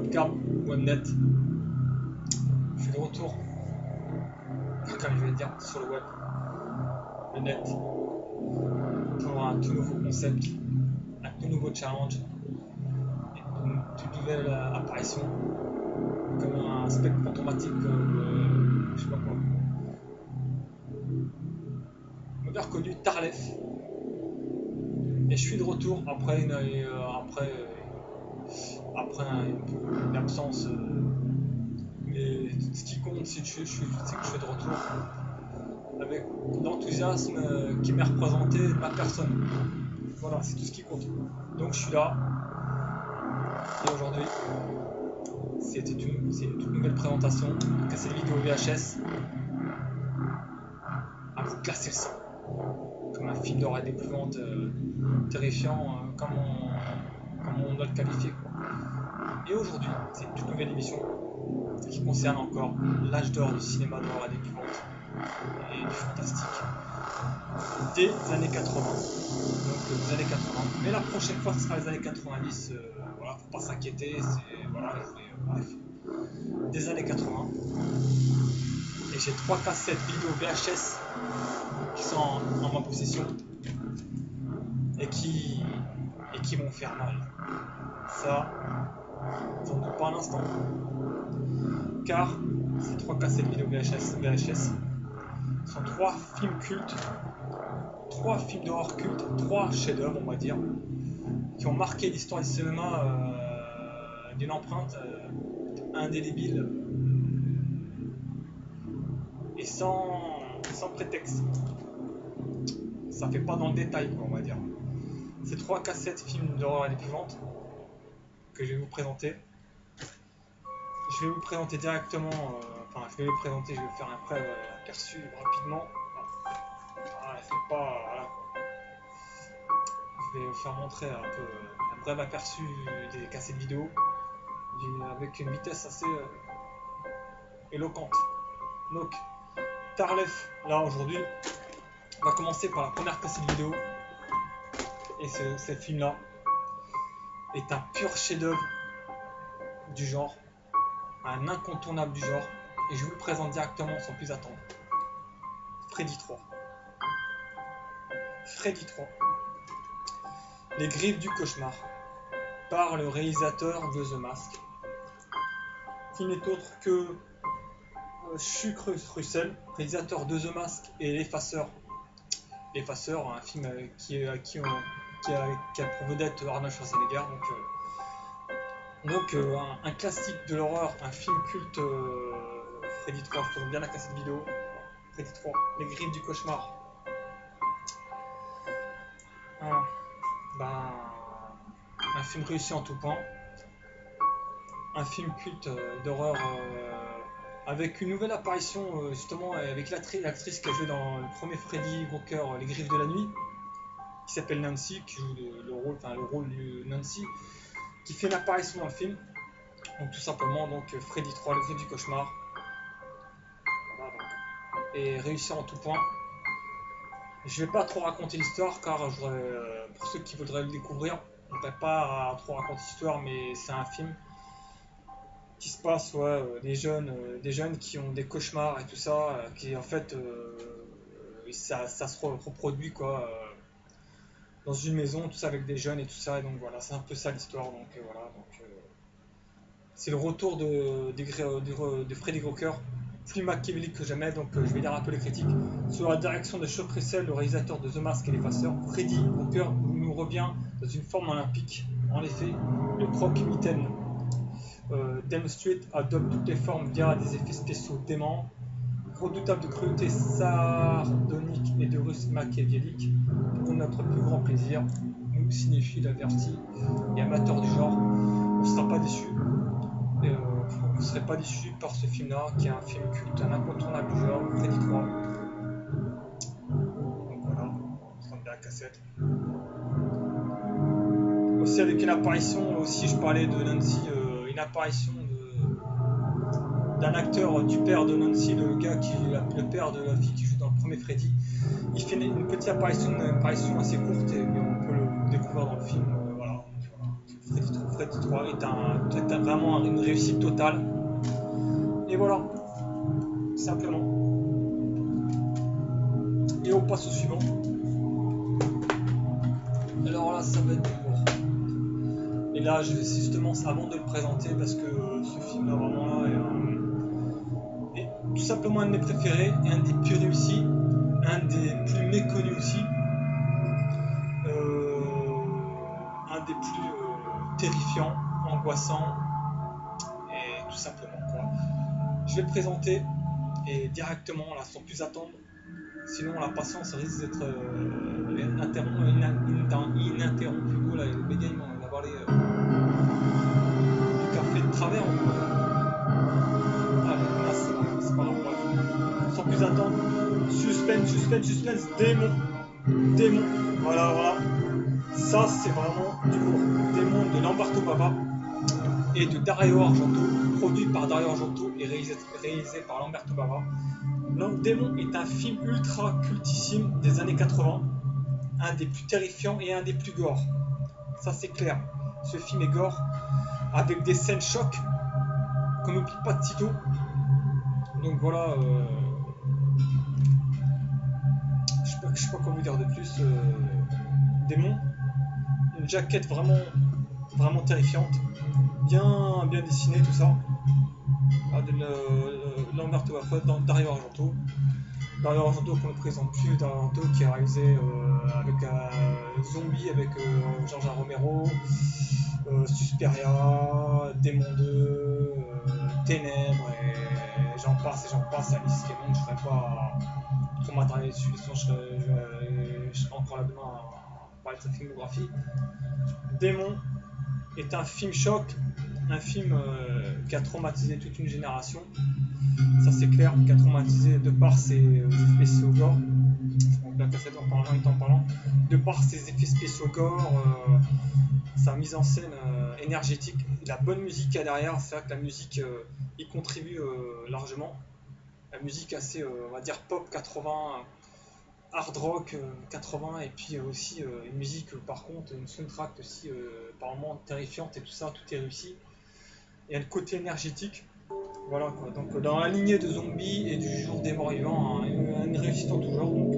Regarde Webnet, je suis de retour, comme je vais dire, sur le web, le net, pour un tout nouveau concept, un tout nouveau challenge, une toute nouvelle apparition, comme un spectre fantomatique, je sais pas quoi. On m'a reconnu Tarlef, et je suis de retour après une absence. Mais ce qui compte, c'est que je suis de retour avec l'enthousiasme qui m'est représenté de ma personne. Voilà, c'est tout ce qui compte. Donc je suis là. Et aujourd'hui, c'est une toute nouvelle présentation. Casser les vidéos VHS. À vous casser le sang. Comme un film d'horreur et d'épouvante terrifiant, comme on doit le qualifier, quoi. Et aujourd'hui, c'est une toute nouvelle émission qui concerne encore l'âge d'or du cinéma d'horreur et d'épouvante et du fantastique des années 80. Donc les années 80. Mais la prochaine fois, ce sera les années 90. Voilà, faut pas s'inquiéter. Voilà, bref, des années 80. Et j'ai 3 cassettes vidéo VHS qui sont en ma possession et qui vont faire mal. Ça, j'en doute pas un instant. Car ces 3 cassettes vidéo VHS sont 3 films cultes, 3 films d'horreur cultes, 3 chefs-d'œuvre, on va dire, qui ont marqué l'histoire du cinéma d'une empreinte indélébile et sans prétexte. Ça fait pas dans le détail, quoi, on va dire. Ces 3 cassettes films d'horreur et d'épouvante que je vais vous présenter. Je vais vous présenter directement, je vais vous faire un bref aperçu rapidement. Voilà, c'est pas, voilà, quoi. Je vais vous faire montrer un peu un bref aperçu des cassettes vidéo avec une vitesse assez éloquente. Donc, Tarlef, là aujourd'hui, on va commencer par la première cassette vidéo. Et ce film-là est un pur chef-d'œuvre du genre, un incontournable du genre, et je vous le présente directement sans plus attendre. Freddy 3. Freddy 3. Les griffes du cauchemar, par le réalisateur de The Mask, qui n'est autre que Chuck Russell, réalisateur de The Mask et L'Effaceur. L'Effaceur, un film qui a pour vedette Arnold Schwarzenegger. Donc un classique de l'horreur, un film culte, Freddy 3, je trouve bien la cassette vidéo. Freddy 3, les griffes du cauchemar. Un film réussi en tout point. Un film culte d'horreur avec une nouvelle apparition justement avec l'actrice qui a joué dans le premier Freddy Krueger, Les Griffes de la Nuit, qui s'appelle Nancy, qui joue le rôle de Nancy, qui fait une apparition dans le film. Donc tout simplement Freddy 3, le griffes du cauchemar. Voilà, donc. Et réussi en tout point. Je vais pas trop raconter l'histoire car pour ceux qui voudraient le découvrir, je ne vais pas trop raconter l'histoire, mais c'est un film qui se passe des jeunes qui ont des cauchemars et tout ça, qui en fait ça se reproduit quoi, dans une maison, tout ça avec des jeunes et tout ça, et donc voilà, c'est un peu ça l'histoire. C'est le retour de Freddy Krueger, plus machiavélique que jamais. Donc je vais lire un peu les critiques. Sous la direction de Chuck Russell, le réalisateur de The Mask et l'Effaceur, Freddy Krueger nous revient dans une forme olympique. En effet, le proc mitaine d'Elm Street adopte toutes les formes via des effets spéciaux déments, redoutable de cruauté sardonique et de ruse machiavélique. Pour notre plus grand plaisir, nous cinéphiles avertis et amateurs du genre, on ne sera pas déçus. Vous ne serez pas déçus par ce film-là, qui est un film culte, un incontournable du genre, Freddy 3. Donc voilà, on se rend bien la cassette. Aussi avec une apparition, aussi je parlais de Nancy, une apparition d'un acteur du père de Nancy, le père de la fille qui joue dans le premier Freddy. Il fait une petite apparition assez courte et on peut le découvrir dans le film. Voilà. Freddy Freddy 3 est vraiment une réussite totale. Et voilà, simplement. Et on passe au suivant. Alors là, ça va être du lourd. Et là, je vais justement, avant de le présenter, parce que ce film-là, vraiment là, est tout simplement un de mes préférés, et un des plus réussis, un des plus méconnus aussi, un des plus terrifiants, angoissants, et tout simplement quoi. Je vais le présenter, et directement, là, sans plus attendre, sinon la patience risque d'être ininterrompue. Oh là, le bégaye, on va avoir du café de travers ou quoi. Ah, là, c'est pas grave, bref. Sans plus attendre, suspense, démon, voilà. Ça, c'est vraiment du lourd. Démon de Lamberto Bava et de Dario Argento, produit par Dario Argento et réalisé par Lamberto Bava. Démon est un film ultra cultissime des années 80, un des plus terrifiants et un des plus gore. Ça, c'est clair. Ce film est gore, avec des scènes chocs qu'on n'oublie pas de sitôt. Donc voilà, je sais pas quoi vous dire de plus. Démon, une jaquette vraiment terrifiante, bien dessinée, tout ça. Lamberto Bava, Dario Argento. Dario Argento qu'on ne présente plus, Dario Argento qui a réalisé avec Zombie avec George Romero, Suspiria, Démon 2, Ténèbres et j'en passe, la liste qui est longue, je ne serais pas trop m'attarder dessus, sinon je serais encore là-dedans à parler de sa filmographie. Démon est un film choc, un film qui a traumatisé toute une génération. Ça c'est clair, qui a traumatisé de par ses effets spéciaux gore. Donc la cassette en parlant, de par ses effets spéciaux gore, sa mise en scène énergétique, la bonne musique qu'il y a derrière. C'est vrai que la musique y contribue largement. La musique assez, on va dire pop 80, hard rock 80, et puis aussi une musique par contre, une soundtrack aussi par moments terrifiante et tout ça, tout est réussi. Et le côté énergétique. Voilà quoi, donc dans la lignée de Zombie et du Jour des Morts Vivants, hein, une réussite en tout genre. Donc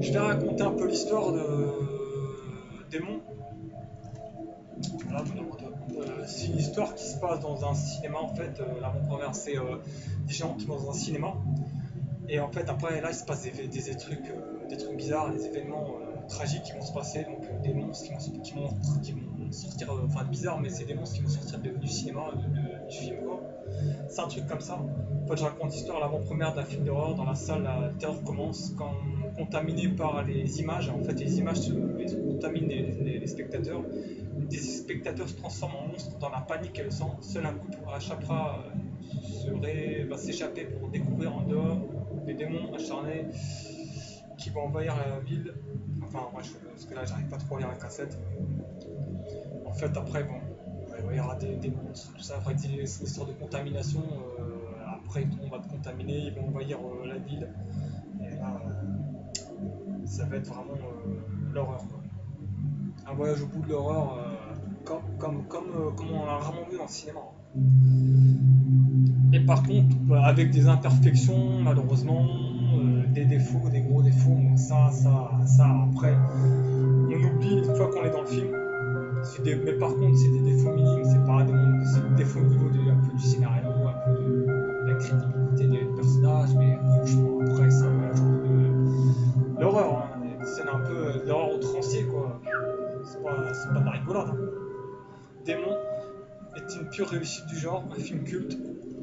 je vais raconter un peu l'histoire de Démon. Voilà, c'est une histoire qui se passe dans un cinéma en fait. L'avant-première, c'est des gens qui vont dans un cinéma. Et en fait, après, là, il se passe des trucs bizarres, des événements tragiques qui vont se passer. Donc, des monstres qui vont sortir, enfin, bizarres, mais c'est des monstres qui vont sortir du cinéma, du film, quoi. C'est un truc comme ça. En fait, je raconte l'histoire à l'avant-première d'un film d'horreur. Dans la salle, la terreur commence, contaminé par les images. En fait, les images contaminent les spectateurs. Des spectateurs se transforment en monstres dans la panique et le sang. Seul un couple échappera, va s'échapper pour découvrir en dehors des démons acharnés qui vont envahir la ville. Enfin, bref, parce que là, j'arrive pas trop à lire la cassette. En fait, après, bon, il y aura des monstres, tout ça. Après, c'est une histoire de contamination. Après, tout le monde va te contaminer, ils vont envahir la ville. Et là, ça va être vraiment l'horreur. Un voyage au bout de l'horreur, comme on l'a rarement vu dans le cinéma. Et par contre, avec des imperfections, malheureusement, des défauts, des gros défauts, donc ça, après, on oublie une fois qu'on est dans le film. Mais par contre, c'est des défauts minimes, c'est des défauts au niveau un peu du scénario, un peu de la crédibilité des personnages, mais franchement, après, ça va de l'horreur, hein, des scènes un peu d'horreur outrancier, quoi. C'est pas de la rigolade. Hein. Démon est une pure réussite du genre, un film culte,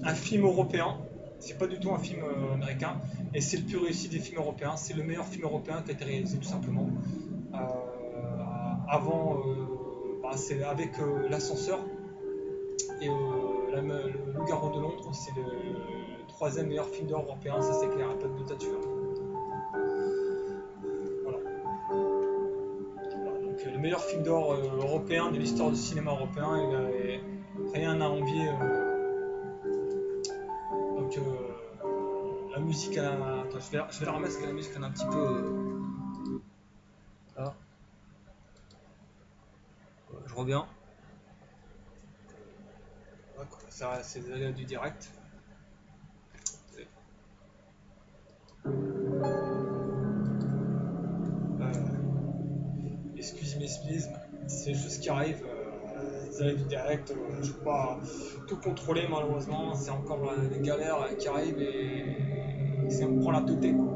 un film européen. C'est pas du tout un film américain, et c'est le plus réussi des films européens. C'est le meilleur film européen qui a été réalisé, tout simplement. Avant, c'est avec L'Ascenseur et le Loup-garou de Londres. C'est le troisième meilleur film d'horreur européen, ça c'est clair, un peu de notature. Voilà. Donc le meilleur film d'horreur européen de l'histoire du cinéma européen, il a rien à envier. Donc la musique, attends, je vais la remettre parce que la musique elle a un petit peu. Là. Je reviens. Ouais, quoi, ça c'est des aléas du direct. Excusez mes splismes, c'est juste ce qui arrive. Les aléas du direct, je peux pas tout contrôler malheureusement. C'est encore des galères qui arrivent et ça me prend la tête quoi.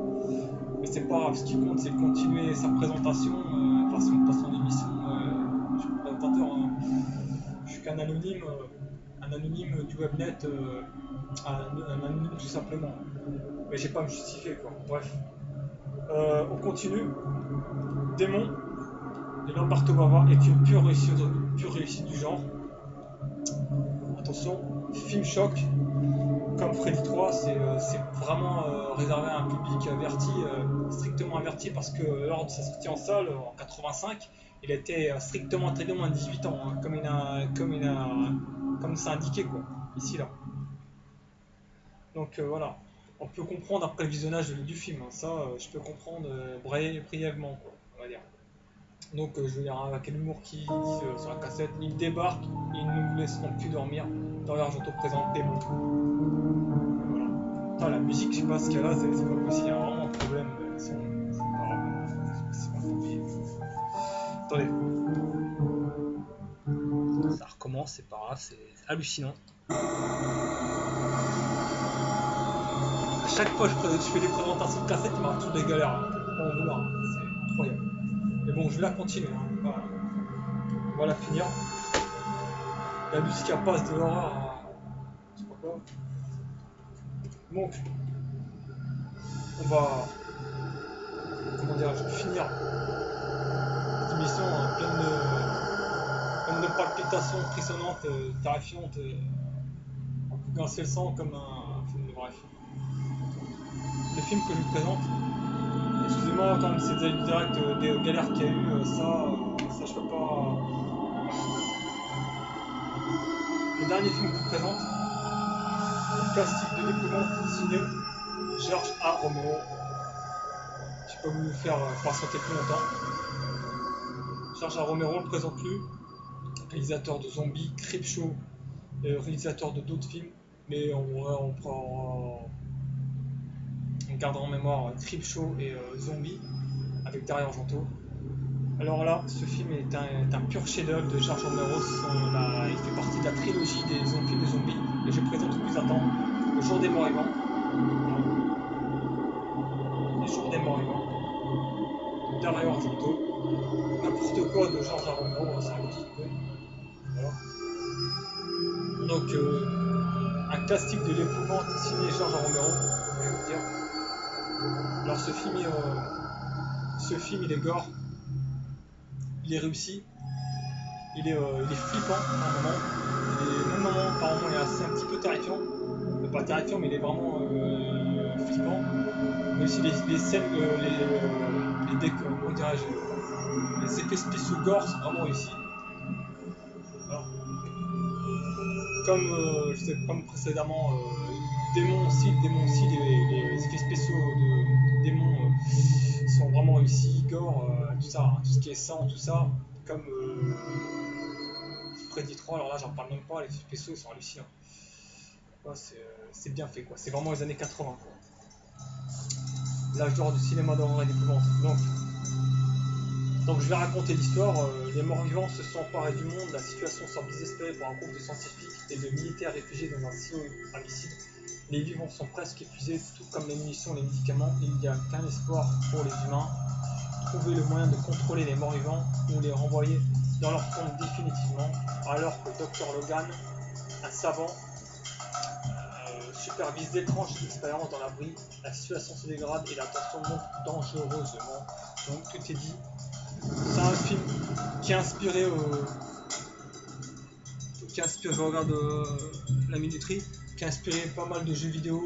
Mais c'est pas grave, ce qui compte c'est de continuer sa présentation, son émission. Je suis présentateur, hein. Je suis qu'un anonyme, un anonyme du webnet, un anonyme tout simplement. Mais j'ai pas à me justifier quoi. Bref. On continue. Démon de Lamberto Bava est une pure réussite du genre. Attention, film choc, comme Freddy 3, c'est vraiment réservé à un public averti, strictement averti, parce que lors de sa sortie en salle en 85, il a été strictement interdit au moins de 18 ans, hein, comme c'est indiqué quoi, ici là. Donc voilà, on peut comprendre après le visionnage du film, hein, ça je peux comprendre brièvement quoi, on va dire. Donc je veux dire avec l'humour qui dit sur la cassette, ils débarquent, ils ne nous laisseront plus dormir. Dario Argento présente Démon. Voilà. Putain, la musique, je sais pas ce qu'il y a là, c'est pas possible, il y a vraiment un problème. C'est pas grave, c'est pas compliqué. Attendez. Ça recommence, c'est pas grave, c'est hallucinant. À chaque fois que je fais des présentations de cassette, il m'arrête toutes les galères. Hein. Pas en vouloir, hein. C'est incroyable. Mais bon, je vais la continuer. Hein. Voilà. On va la finir. La musique elle passe de l'horreur à. Je sais pas quoi. Donc, on va. Comment dire, je vais finir cette émission hein, pleine de palpitations frissonnantes, terrifiantes, grincer le sang comme un film de bref. Le film que je vous présente, excusez-moi quand même c'est direct des galères qu'il y a eu, ça je peux pas. Le dernier film que je vous présente, classique de découverte signé George A. Romero. Je ne vais pas vous faire patienter plus longtemps. George A. Romero, on le présente lui, réalisateur de Zombies, Creepshow, réalisateur de d'autres films, mais on gardera en mémoire Creepshow et Zombies avec Dario Argento. Alors là, ce film est un pur chef-d'œuvre de George Romero. Il fait partie de la trilogie des films de zombies. Et je présente le plus attendre Le Jour des Morts Vivants. Le Jour des Morts Vivants. Dario Argento. N'importe quoi de George Romero, c'est un petit peu. Voilà. Donc, un classique de l'épouvante signé George Romero, je vais vous dire. Alors, ce film, il est gore. Il est réussi, il est flippant par moment, par moment il est assez un petit peu terrifiant, pas terrifiant mais il est vraiment flippant, mais aussi les scènes, les effets spéciaux gore sont vraiment réussis. Voilà. Comme précédemment, Démon aussi, les effets spéciaux de Démon sont vraiment réussis, gore, tout ça, hein, tout ce qui est sang, tout ça, comme Freddy 3, alors là j'en parle même pas, les effets spéciaux sont hallucinants. Ouais, c'est bien fait quoi, c'est vraiment les années 80 quoi. L'âge d'or du cinéma d'horreur et d'épouvante. Donc je vais raconter l'histoire, les morts vivants se sont emparés du monde, la situation semble désespérée pour un groupe de scientifiques et de militaires réfugiés dans un silo homicide. Les vivants sont presque épuisés, tout comme les munitions et les médicaments, il n'y a qu'un espoir pour les humains, trouver le moyen de contrôler les morts vivants ou les renvoyer dans leur tombe définitivement, alors que Dr Logan, un savant, supervise d'étranges expériences dans l'abri, la situation se dégrade et la tension monte dangereusement. Donc tout est dit. C'est un film qui a inspiré, je regarde la minuterie, qui a inspiré pas mal de jeux vidéo,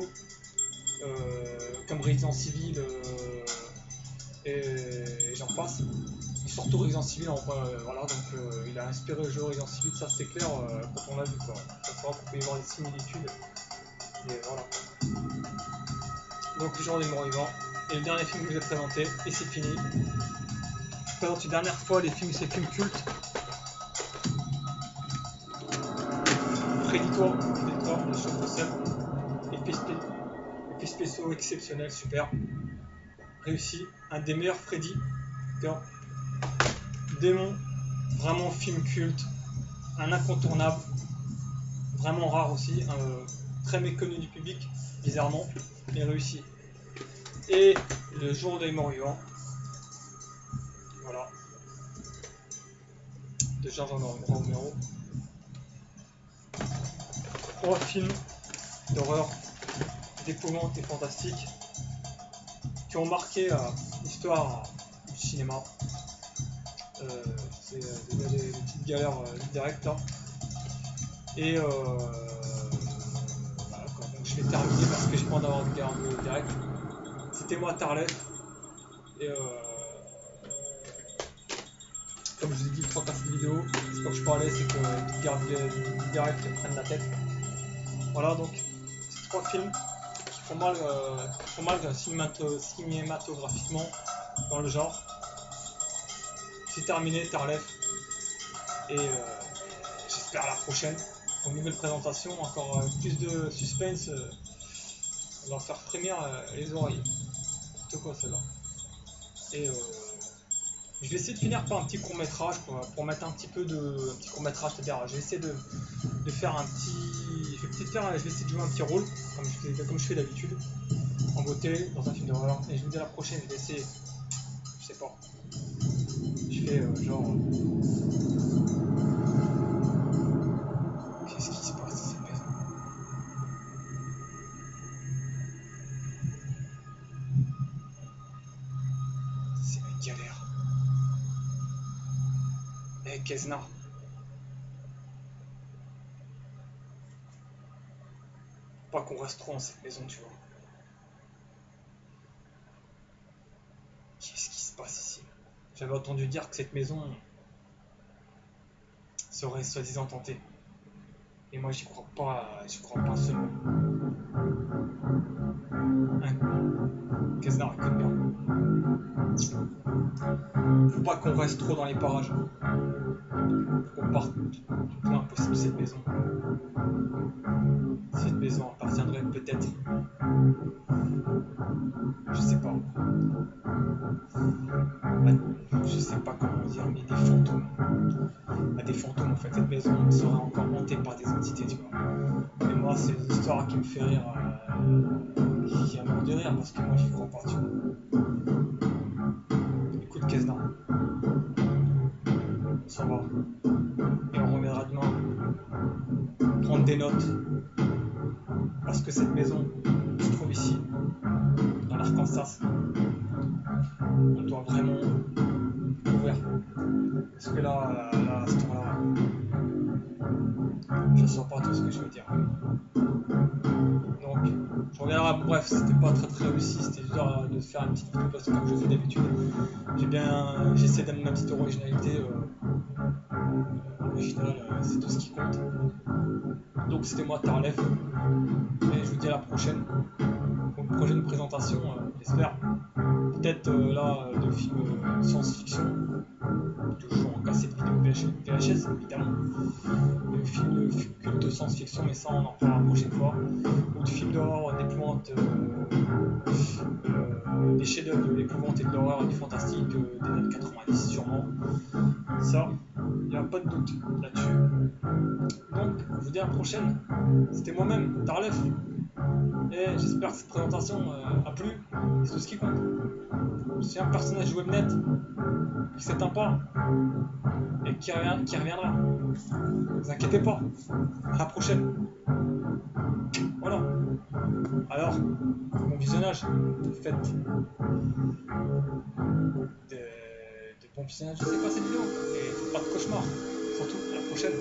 comme Resident Evil et j'en passe. Et surtout Resident Evil, voilà, donc il a inspiré le jeu Resident Evil, ça c'est clair quand on l'a vu quoi. Ça se voit qu'on peut y voir des similitudes. Et voilà. Donc le jour des morts vivants. Et le dernier film que je vous ai présenté, et c'est fini. Je présente une dernière fois ces films cultes. Préditoire, le chef de scène, effets spéciaux exceptionnels, super, réussi, un des meilleurs Freddy, démon, vraiment film culte, un incontournable, vraiment rare aussi, très méconnu du public, bizarrement, mais réussi. Et le jour des morts vivants, voilà, de Georges Romero. 3 films d'horreur, d'épouvante et fantastique qui ont marqué l'histoire du cinéma. C'est des petites galères directes là. Et voilà, donc je vais terminer parce que j'ai pas envie d'avoir de galères directes. C'était moi Tarlef. Et comme je vous ai dit 3 quarts de vidéo, c'est pas que je parlais, c'est que les petites galères directes prennent la tête. Voilà, donc ces 3 films qui font mal cinématographiquement dans le genre. C'est terminé, Tarlef. Et j'espère à la prochaine pour une nouvelle présentation. Encore plus de suspense. On va faire frémir les oreilles. N'importe quoi celle-là. Et je vais essayer de finir par un petit court-métrage pour mettre un petit peu de. Un petit court-métrage, c'est-à-dire je vais essayer de faire un petit. Je vais essayer de jouer un petit rôle, comme je fais d'habitude, en beauté, dans un film d'horreur. Et je vous dis à la prochaine, je vais essayer. Je sais pas. Je fais genre. Qu'est-ce qui se passe dans cette maison? C'est une galère. Eh, Kesnar. Pas qu'on reste trop dans cette maison, tu vois. Qu'est-ce qui se passe ici? J'avais entendu dire que cette maison serait soi-disant tentée. Et moi j'y crois pas un seul mot. Kesnar, écoute bien. Faut pas qu'on reste trop dans les parages. Faut qu'on parte du plus loin possible de cette maison. Cette maison appartiendrait peut-être. Je sais pas. Je sais pas comment dire, mais des fantômes. Des fantômes en fait. Cette maison serait encore hantée par des entités, tu vois. Et moi, c'est une histoire qui me fait rire, qui a mort de rire parce que moi j'y crois pas, tu vois. Écoute, Kesnar. On s'en va. Et on reviendra demain. Prendre des notes. Parce que cette maison se trouve ici, dans l'Arkansas. On doit vraiment ouvrir. Parce que là, à ce temps-là, je ne sens pas tout ce que je veux dire. Donc, je reviendrai. Bref, c'était pas très réussi. C'était juste de faire une petite vidéo parce que comme je fais d'habitude, j'essaie d'amener ma petite originalité. Original, c'est tout ce qui compte. Donc c'était moi Tarlef. Et je vous dis à la prochaine. Pour une prochaine présentation, j'espère. Peut-être là de films science-fiction. Toujours en cassette vidéo VHS évidemment. De films de science-fiction, mais ça on en reparlera la prochaine fois. Ou de films d'horreur, d'épouvante, des chefs-d'œuvre de l'épouvante et de l'horreur et du fantastique des années 90 sûrement. Ça, il n'y a pas de doute là-dessus. Donc, je vous dis à la prochaine. C'était moi-même, Tarlef. Et j'espère que cette présentation a plu. C'est tout ce qui compte. C'est un personnage webnet qui s'éteint pas et qui reviendra. Ne vous inquiétez pas. À la prochaine. Voilà. Alors, bon visionnage. Faites de bon visionnage. Je sais pas cette vidéo. Et pas de cauchemar. Surtout, à la prochaine.